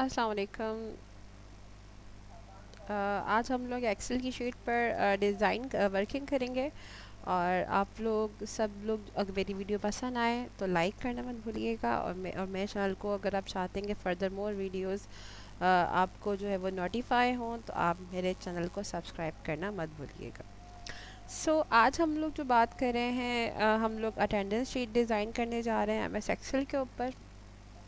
अस्सलाम वालेकुम। आज हम लोग एक्सेल की शीट पर डिज़ाइन वर्किंग करेंगे। और आप लोग सब लोग अगर मेरी वीडियो पसंद आए तो लाइक करना मत भूलिएगा। और मेरे चैनल को अगर आप चाहते हैं कि फर्दर मोर वीडियोस आपको जो है वो नोटिफाई हों तो आप मेरे चैनल को सब्सक्राइब करना मत भूलिएगा। आज हम लोग जो बात कर रहे हैं, हम लोग अटेंडेंस शीट डिज़ाइन करने जा रहे हैं एमएस एक्सेल के ऊपर।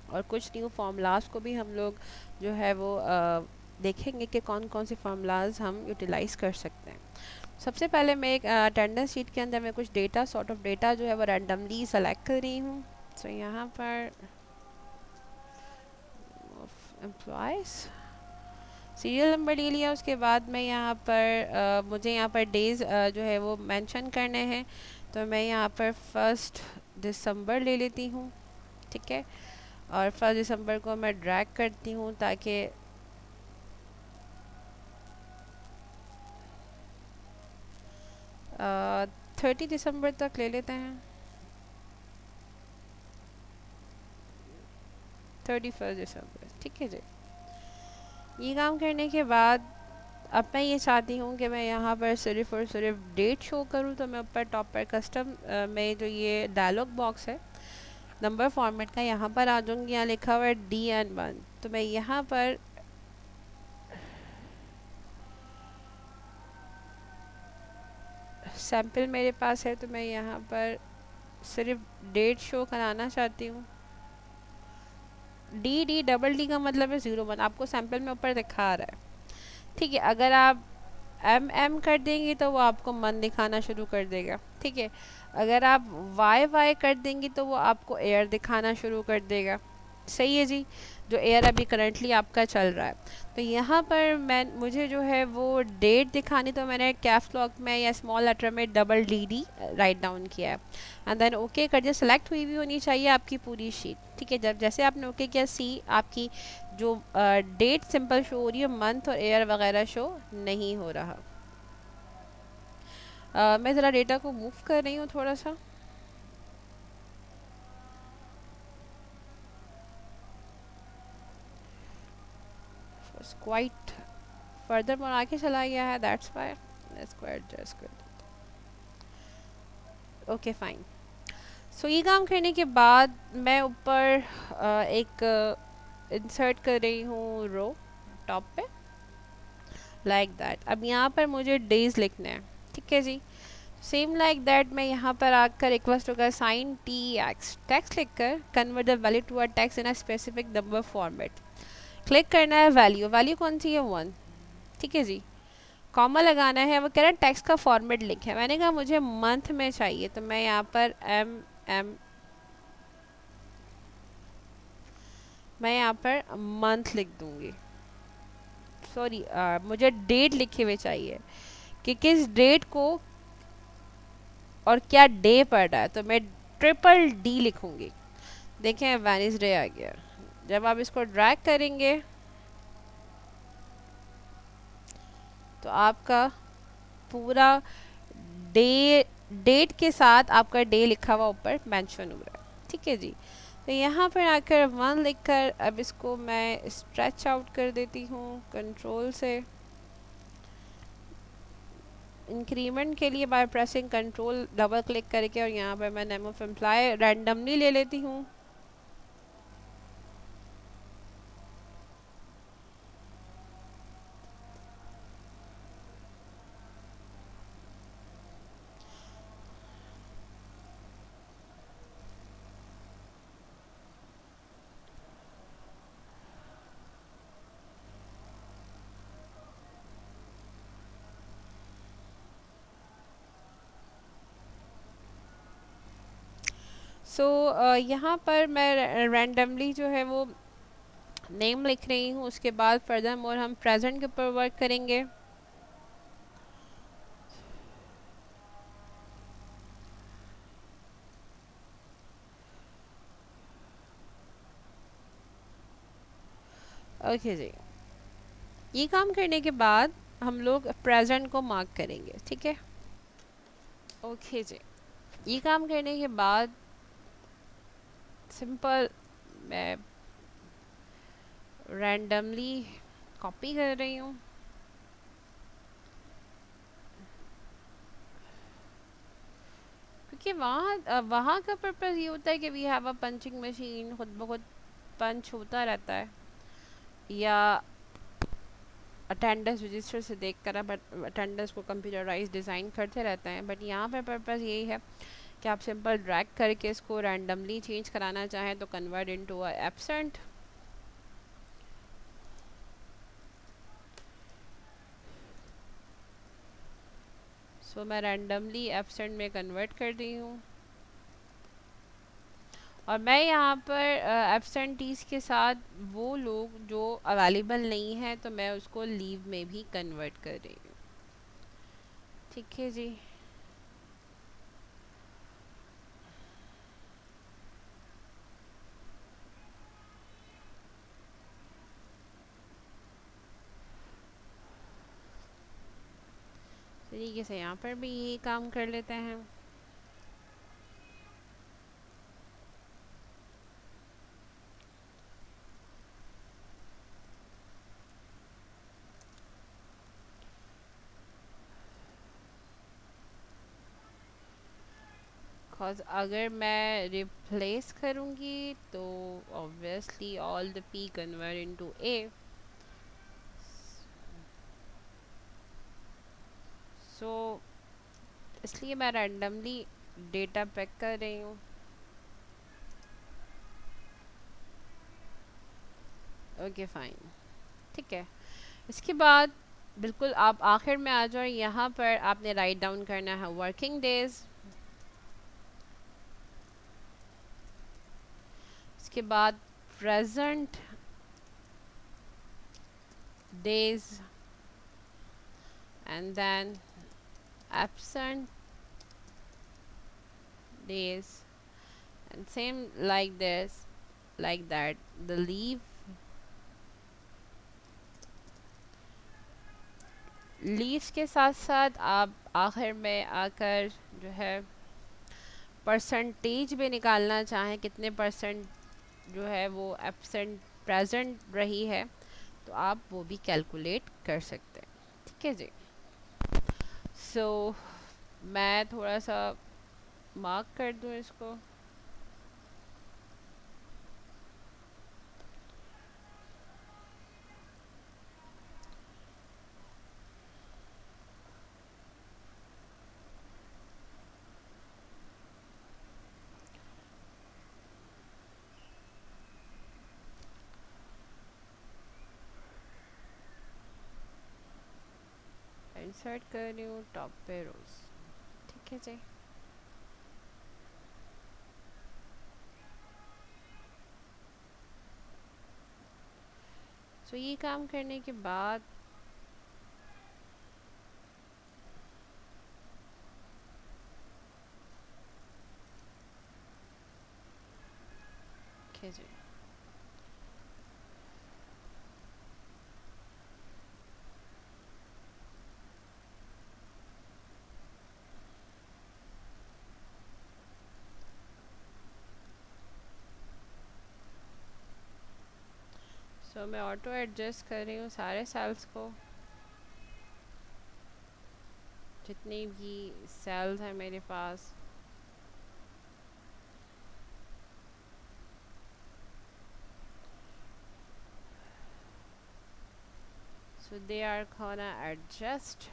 और कुछ न्यू फार्मूलाज को भी हम लोग जो है वो देखेंगे कि कौन कौन से फार्मूलाज हम यूटिलाइज़ कर सकते हैं। सबसे पहले मैं एक अटेंडेंस शीट के अंदर मैं कुछ डेटा सॉर्ट ऑफ डेटा जो है वो रैंडमली सेलेक्ट कर रही हूँ। यहाँ पर एम्प्लॉयज़ सीरियल नंबर ले लिया। उसके बाद मैं यहाँ पर मुझे यहाँ पर डेज़ जो है वो मेंशन करने हैं। तो मैं यहाँ पर 1 दिसंबर ले लेती हूँ। ठीक है। और 1 दिसंबर को मैं ड्रैग करती हूँ ताकि 30 दिसंबर तक ले लेते हैं। 31 दिसंबर ठीक है जी। ये काम करने के बाद अब मैं ये चाहती हूँ कि मैं यहाँ पर सिर्फ और सिर्फ डेट शो करूँ। तो मैं ऊपर टॉप पर कस्टम में जो ये डायलॉग बॉक्स है नंबर फॉर्मेट का, यहाँ पर आ जाऊँगी। यहाँ लिखा हुआ है DN1। तो मैं यहाँ पर सैम्पल मेरे पास है तो मैं यहाँ पर सिर्फ डेट शो कराना चाहती हूँ। डी का मतलब है 01, आपको सैम्पल में ऊपर दिखा रहा है। ठीक है। अगर आप M कर देंगी तो वो आपको मन दिखाना शुरू कर देगा। ठीक है। अगर आप Y कर देंगी तो वो आपको एयर दिखाना शुरू कर देगा। सही है जी। जो एयर अभी करंटली आपका चल रहा है। तो यहाँ पर मुझे जो है वो डेट दिखानी, तो मैंने कैप्स लॉक में या स्मॉल लेटर में DD राइट डाउन किया है। एंड देन ओके कर दिया। सेलेक्ट हुई भी होनी चाहिए आपकी पूरी शीट। ठीक है। जब जैसे आपने ओके किया, सी आपकी जो डेट सिंपल शो हो रही है, मंथ और ईयर वगैरह शो नहीं हो रहा। मैं ज़रा डेटा को मूव कर रही हूँ थोड़ा सा। क्वाइट फर्दर मोर आगे चला गया है, that's why. Let's go adjust कर। Okay fine. ये काम करने के बाद मैं ऊपर एक इंसर्ट कर रही हूँ रो टॉप पे, लाइक दैट। अब यहाँ पर मुझे डेज लिखने हैं। ठीक है जी। सेम लाइक दैट मैं यहाँ पर आकर रिक्वेस्ट होगा साइन TX टेक्स्ट लिखकर convert the value to a text in a specific number format. Click करना है वैल्यू। वैल्यू कौन सी है? 1। ठीक है जी। कॉमा लगाना है। वो कह रहा है टेक्स्ट का फॉर्मेट लिखे। मैंने कहा मुझे मंथ में चाहिए, तो मैं यहाँ पर M मैं यहाँ पर मंथ लिख दूंगी। सॉरी, मुझे डेट लिखे हुए चाहिए कि किस डेट को और क्या डे पड़ रहा है। तो मैं DDD लिखूंगी। देखें वेडनेसडे आ गया। जब आप इसको ड्रैग करेंगे तो आपका पूरा डे डेट के साथ आपका डे लिखा हुआ ऊपर मेंशन हो रहा है। ठीक है जी। तो यहाँ पर आकर 1 लिखकर अब इसको मैं स्ट्रेच आउट कर देती हूँ कंट्रोल से। इंक्रीमेंट के लिए by pressing control double click करके, और यहाँ पर मैं नेम ऑफ एम्प्लॉय रैंडमली ले लेती हूँ। यहाँ पर मैं रैंडमली जो है वो नेम लिख रही हूँ। उसके बाद फर्दर मोर हम प्रेजेंट के ऊपर वर्क करेंगे। ओके जी। ये काम करने के बाद हम लोग प्रेजेंट को मार्क करेंगे। ठीक है। ओके जी। ये काम करने के बाद सिंपल मैं रैंडमली कॉपी कर रही हूँ, क्योंकि वहाँ का पर्पज़ ये होता है कि we have a punching machine, खुद ब खुद पंच होता रहता है, या अटेंडेंस रजिस्टर से देख कर आप अटेंडेंस को कंप्यूटराइज डिज़ाइन करते रहते हैं। बट यहाँ पर पर्पज़ यही है कि आप सिंपल ड्रैग करके इसको रैंडमली चेंज कराना चाहें तो कन्वर्ट इनटू अ एब्सेंट। सो मैं रैंडमली एब्सेंट में कन्वर्ट कर दी हूँ, और मैं यहाँ पर एब्सेंटीज़ के साथ वो लोग जो अवेलेबल नहीं हैं तो मैं उसको लीव में भी कन्वर्ट कर रही हूँ। ठीक है जी। तरीके से यहाँ पर भी यही काम कर लेते हैं। बिकॉज अगर मैं रिप्लेस करूँगी तो obviously all the P convert into A, so इसलिए मैं रैंडमली डेटा पैक कर रही हूँ। ओके फाइन, ठीक है। इसके बाद बिल्कुल आप आखिर में आ जाओ, यहाँ पर आपने राइट डाउन करना है वर्किंग डेज। इसके बाद present days and then absent days, and same like this, like that, the leave, leaves के साथ साथ आप आखिर में आकर जो है परसेंटेज भी निकालना चाहें, कितने परसेंट जो है वो एब्सेंट प्रेजेंट रही है, तो आप वो भी कैलकुलेट कर सकते हैं। ठीक है जी। सो मैं थोड़ा सा मार्क कर दूं इसको। इंसर्ट कर रही हूँ टॉप पे रोज। ठीक है जी। सो ये काम करने के बाद ठीक है जी। सो मैं ऑटो एडजस्ट कर रही हूँ सारे सेल्स को, जितनी भी सेल्स हैं मेरे पास। So they are gonna adjust.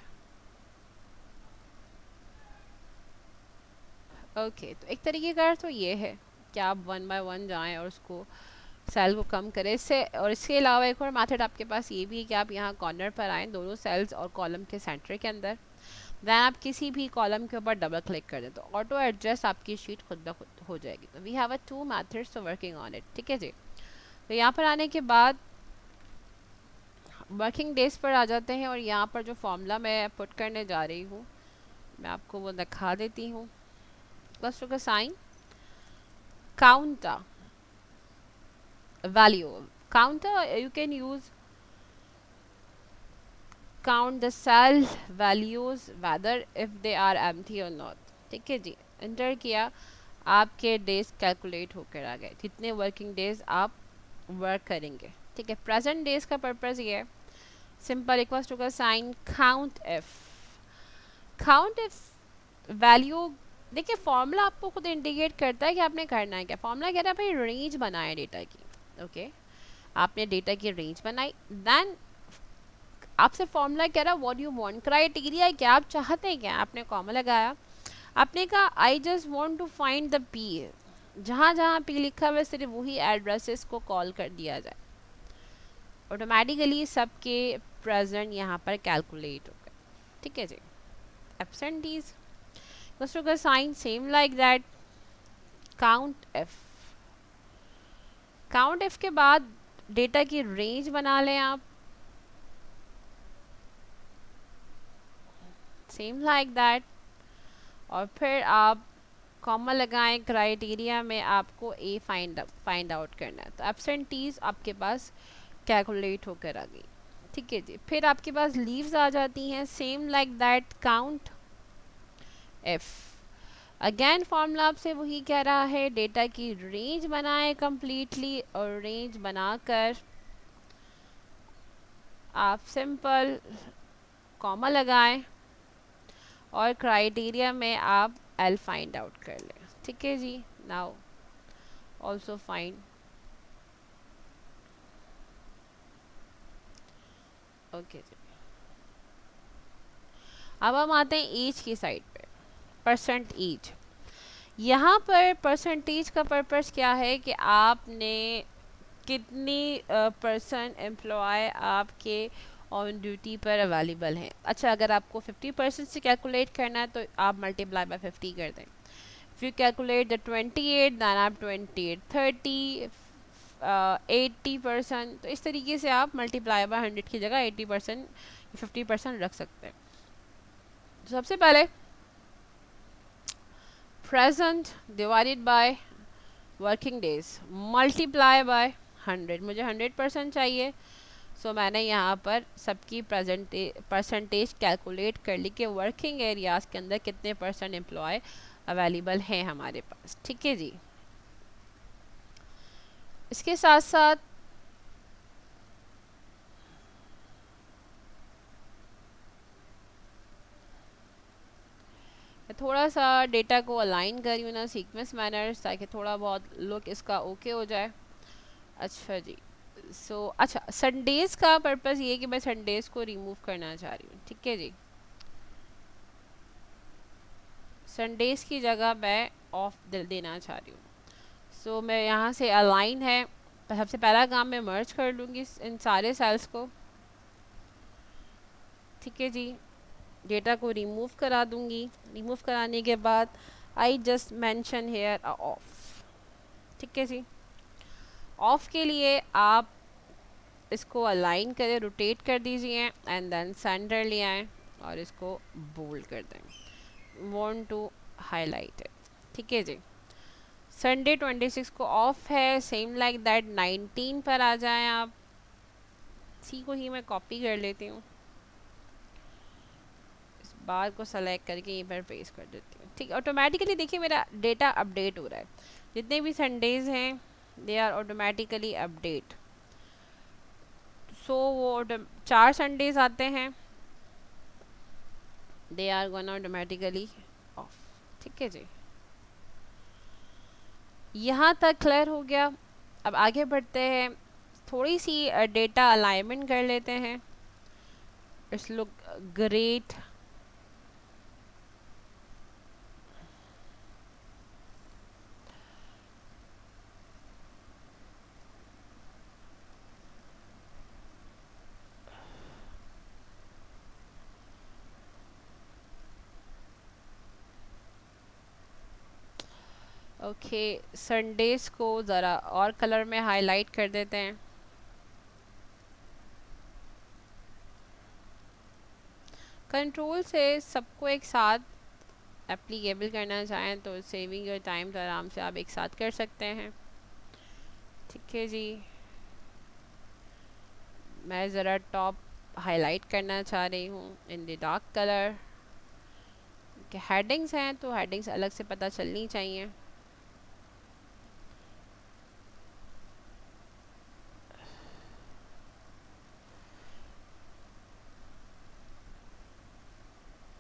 Okay, तो एक तरीके का तो ये है कि आप वन बाय वन जाएं और उसको सेल को कम करें। इससे और इसके अलावा एक और मेथड आपके पास ये भी है कि आप यहाँ कॉर्नर पर आएँ दोनों सेल्स और कॉलम के सेंटर के अंदर, दैन आप किसी भी कॉलम के ऊपर डबल क्लिक कर दें तो ऑटो एडजस्ट आपकी शीट खुद ब खुद हो जाएगी। तो we have a two methods to working on it. ठीक है जी। तो यहाँ पर आने के बाद वर्किंग डेज पर आ जाते हैं, और यहाँ पर जो फॉर्मूला मैं पुट करने जा रही हूँ मैं आपको वो दिखा देती हूँ। फर्स्ट का sign counter value, counter you can use count the cell values whether if they are empty or not। ठीक है जी। एंटर किया, आपके डेज कैलकुलेट होकर आ गए, कितने वर्किंग डेज आप वर्क करेंगे। ठीक है, प्रेजेंट डेज का पर्पज़ ये है, सिंपल इक्वल्स टू का sign count F. Count F value, देखिए फॉर्मूला आपको खुद इंडिकेट करता है कि आपने करना है क्या। फॉर्मूला कह रहा है भाई रेंज बनाए डेटा की, ओके आपने डेटा की रेंज बनाई, देन आपसे फॉर्मूला कह रहा है व्हाट यू वांट, क्राइटेरिया क्या आप चाहते हैं क्या, आपने कॉमा लगाया, आपने कहा I just want to find the P, जहाँ जहाँ पी लिखा हुआ है सिर्फ वही एड्रेसेस को कॉल कर दिया जाए, ऑटोमेटिकली सबके प्रेजेंट यहाँ पर कैलकुलेट हो गए। ठीक है जी, एब्सेंटीज का sign same like that, count F. Count F के बाद डेटा की रेंज बना लें आप, सेम लाइक दैट, और फिर आप कॉमा लगाएं, क्राइटेरिया में आपको ए फाइंड आउट करना है, तो एब्सेंटीज आपके पास कैलकुलेट होकर आ गई। ठीक है जी, फिर आपके पास लीव्स आ जाती हैं, same like that count F. Again formula आपसे वही कह रहा है, डेटा की रेंज बनाएं कंप्लीटली, और रेंज बनाकर आप सिंपल कॉमा लगाएं और क्राइटेरिया में आप एल फाइंड आउट कर लें। ठीक है जी, नाउ ऑल्सो फाइंड, ओके जी। अब हम आते हैं एज की साइड पे, परसेंट एज। यहाँ पर परसेंटेज का पर्पस क्या है कि आपने कितनी परसेंट एम्प्लॉय आपके ऑन ड्यूटी पर अवेलेबल हैं। अच्छा, अगर आपको 50% से कैलकुलेट करना है तो आप मल्टीप्लाई बाय 50 कर दें। If you calculate the 28 then आप 28 30 80%, तो इस तरीके से आप मल्टीप्लाई बाय 100 की जगह 80% 50% रख सकते हैं। तो सबसे पहले present divided by working days multiply by 100, मुझे 100% चाहिए, सो मैंने यहाँ पर सबकी परसेंटेज कैलकुलेट कर ली कि वर्किंग एरियाज़ के अंदर कितने परसेंट एम्प्लॉय अवेलेबल हैं हमारे पास। ठीक है जी, इसके साथ साथ थोड़ा सा डेटा को अलाइन करी हूँ ना सीक्वेंस मैनर्स, ताकि थोड़ा बहुत लुक इसका ओके हो जाए। अच्छा जी, अच्छा संडेज़ का पर्पज़ ये है कि मैं संडेज़ को रिमूव करना चाह रही हूँ। ठीक है जी, संडेज़ की जगह मैं ऑफ देना चाह रही हूँ। सो मैं यहाँ से अलाइन है, सबसे पहला काम मैं मर्ज कर लूँगी इन सारे सेल्स को। ठीक है जी, डेटा को रिमूव करा दूँगी, रिमूव कराने के बाद I just mention here off. ठीक है जी, ऑफ के लिए आप इसको अलाइन करें, रोटेट कर दीजिए एंड देन सेंटर ले आएँ और इसको बोल्ड कर दें, वांट टू हाईलाइट इट। ठीक है जी, संडे 26 को ऑफ है, सेम लाइक दैट 19 पर आ जाएं आप, इसी को ही मैं कॉपी कर लेती हूँ, इस बार को सेलेक्ट करके यहीं पर पेस्ट कर देती हूँ। ठीक, ऑटोमेटिकली देखिए मेरा डेटा अपडेट हो रहा है, जितने भी संडेज हैं they are automatically update. So वो 4 संडेज आते हैं, they are gonna automatically off. ठीक है जी, यहाँ तक क्लियर हो गया। अब आगे बढ़ते हैं, थोड़ी सी डेटा अलाइनमेंट कर लेते हैं, it's look great. Okay, Sundays को ज़रा और कलर में हाईलाइट कर देते हैं। कंट्रोल से सबको एक साथ एप्लीकेबल करना चाहें तो सेविंग योर टाइम, तो आराम से आप एक साथ कर सकते हैं। ठीक है जी, मैं ज़रा टॉप हाईलाइट करना चाह रही हूँ इन द डार्क कलर, कि हेडिंग्स हैं तो हेडिंग्स अलग से पता चलनी चाहिए।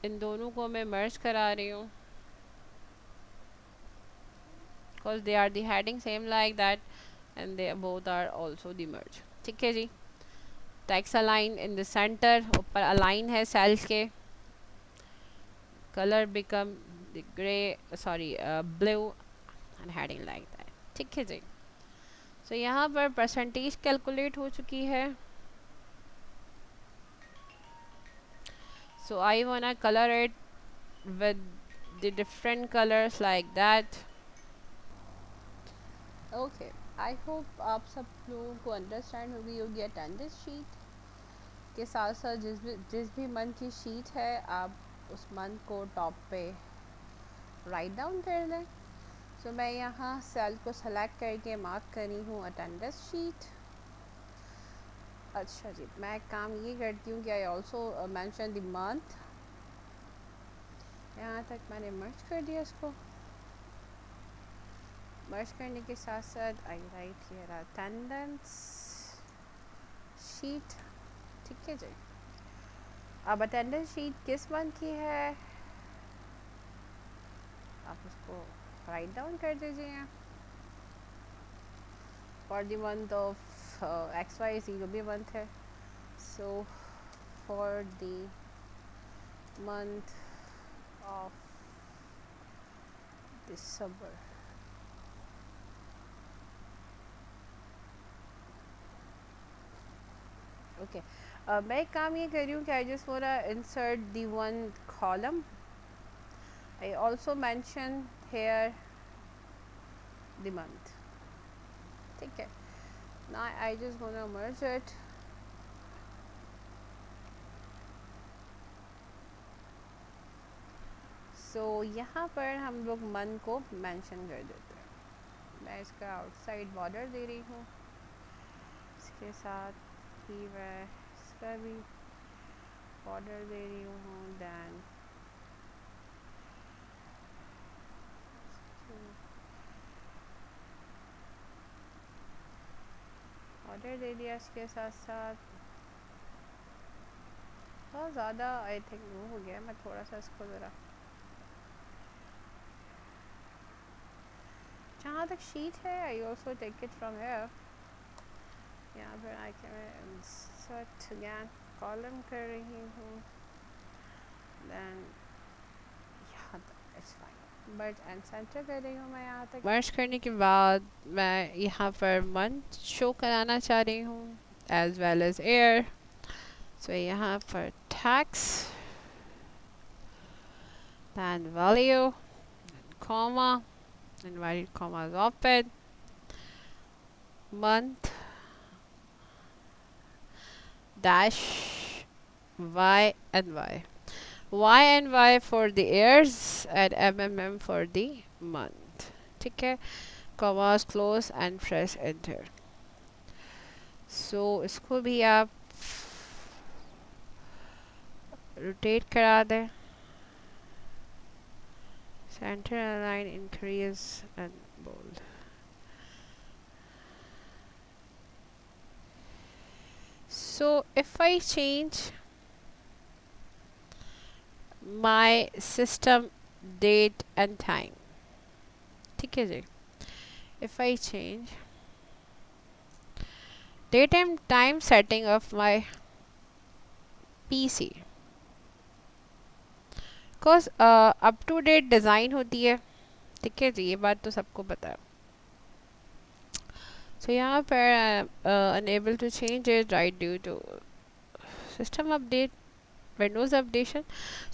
इन दोनों को मैं मर्ज करा रही हूँ because they are the heading same like that and they both are also the merge. ठीक है जी। Text align in the centre, ऊपर अलाइन है सेल्स के। Colour become the grey sorry blue and heading like that. ठीक है जी। सो यहाँ पर परसेंटेज कैलकुलेट हो चुकी है। So I wanna colour it with the different colors like that. Okay, I hope आप सब लोगों को अंडरस्टैंड होगी योगी अटेंडेंस शीट के साथ साथ जिस भी मंथ की शीट है आप उस मंथ को टॉप पे राइट डाउन कर दें। सो मैं यहाँ सेल को सेलेक्ट करके मार्क करी हूँ अटेंडेंस शीट। अच्छा जी, मैं एक काम ये करती हूँ कि I also mention the month. यहाँ तक मैंने मर्ज कर दिया इसको। मर्ज करने के साथ साथ आई राइट हियर अटेंडेंस शीट। ठीक है जी। अब अटेंडेंस शीट किस मंथ की है आप उसको राइट डाउन कर दीजिए। For the month of XYZ जो भी मंथ है। So for the month of December. Okay, मैं एक काम ये कर रही हूँ कि I just wanna insert the one column. I also mention here the month. ठीक है। Now I just wanna merge it. सो यहाँ पर हम लोग मंथ को मेंशन कर देते हैं। मैं इसका आउटसाइड बॉर्डर दे रही हूँ, इसके साथ ही मैं इसका भी बॉर्डर दे रही हूँ। दैन बॉर्डर दे दिया इसके साथ साथ। बहुत ज़्यादा आई थिंक वो हो गया। मैं थोड़ा सा इसको ज़रा जहाँ तक शीट है I also take it from here. यहाँ पर आके मैं इंसर्ट अगेन कॉलम कर रही हूँ। दैन यहाँ तक it's fine, but and centre कर रही हूँ मैं। यहाँ तक मर्ज करने के बाद मैं यहाँ पर मंथ शो कराना चाह रही हूँ as well as air. So यहाँ पर text then value comma, inverted commas open, month dash y and y, y and y for the years and mm for the month। ठीक है। commas close and press enter। so इसको भी आप rotate करा दें। center align increase and bold। so if I change my system date and time, ठीक है जी, if I change date and time setting of my PC, because up to date design होती है। ठीक है जी, ये बात तो सबको पता है। सो यहाँ पर unable to change it right due to system update Windows updation.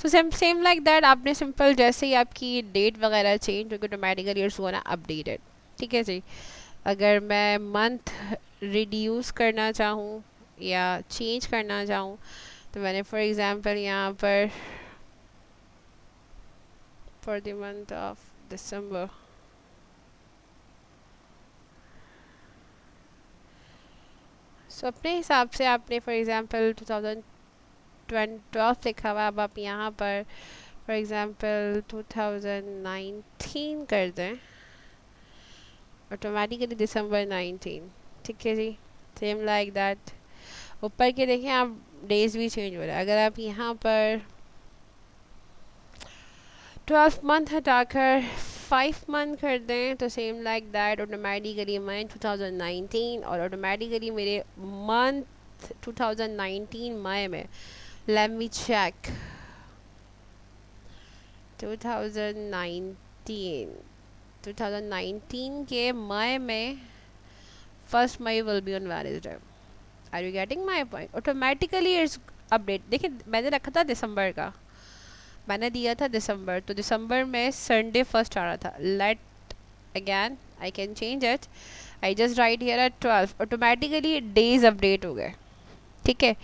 So same like that आपने सिंपल जैसे ही आपकी डेट वगैरह चेंज होगी ऑटोमेटिकली इट्स गोना अपडेटेड। ठीक है जी। अगर मैं मंथ रिड्यूस करना चाहूँ या चेंज करना चाहूँ तो मैंने फॉर एग्ज़ाम्पल यहाँ पर for the month of December, so अपने हिसाब से आपने फॉर एग्ज़ाम्पल 2012 लिखा हुआ, अब आप यहाँ पर फॉर एग्ज़ाम्पल 2019 कर दें, ऑटोमेटिकली दिसंबर 19। ठीक है जी। सेम लाइक दैट ऊपर के देखें आप डेज भी चेंज हो रहा है। अगर आप यहाँ पर 12 मंथ हटाकर 5 मंथ कर दें तो सेम लाइक दैट ऑटोमेटिकली मैं 2019 और ऑटोमेटिकली मेरे मंथ 2019 मई में लेट मी चेक 2019 2019 के मई में 1 May will be on Wednesday day. Are you getting my point? Automatically it's update. देखिए मैंने रखा था दिसंबर का, मैंने दिया था दिसंबर, तो दिसंबर में संडे फर्स्ट आ रहा था। Let again I can change it, I just write here at 12, automatically days update हो गए। ठीक है,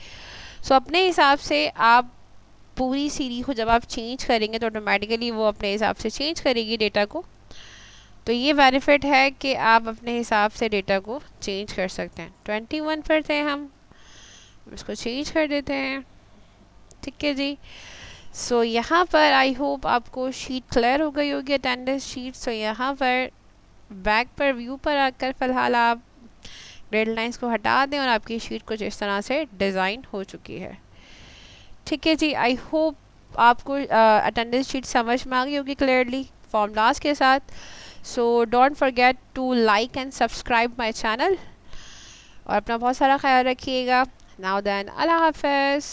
सो अपने हिसाब से आप पूरी सीरीज को जब आप चेंज करेंगे तो ऑटोमेटिकली वो अपने हिसाब से चेंज करेगी डेटा को। तो ये बेनिफिट है कि आप अपने हिसाब से डेटा को चेंज कर सकते हैं। 21 पर थे हम, इसको चेंज कर देते हैं। ठीक है जी, सो यहाँ पर आई होप आपको शीट क्लियर हो गई होगी, अटेंडेंस शीट। सो यहाँ पर बैक पर व्यू पर आकर फ़िलहाल आप ग्रेड लाइंस को हटा दें और आपकी शीट कुछ इस तरह से डिज़ाइन हो चुकी है। ठीक है जी, आई होप आपको अटेंडेंस शीट समझ में आ गई होगी क्लियरली फॉर्मूलाज के साथ। So don't forget to like and subscribe my channel और अपना बहुत सारा ख्याल रखिएगा। नाउ देन, अल्लाह हाफ़िज़।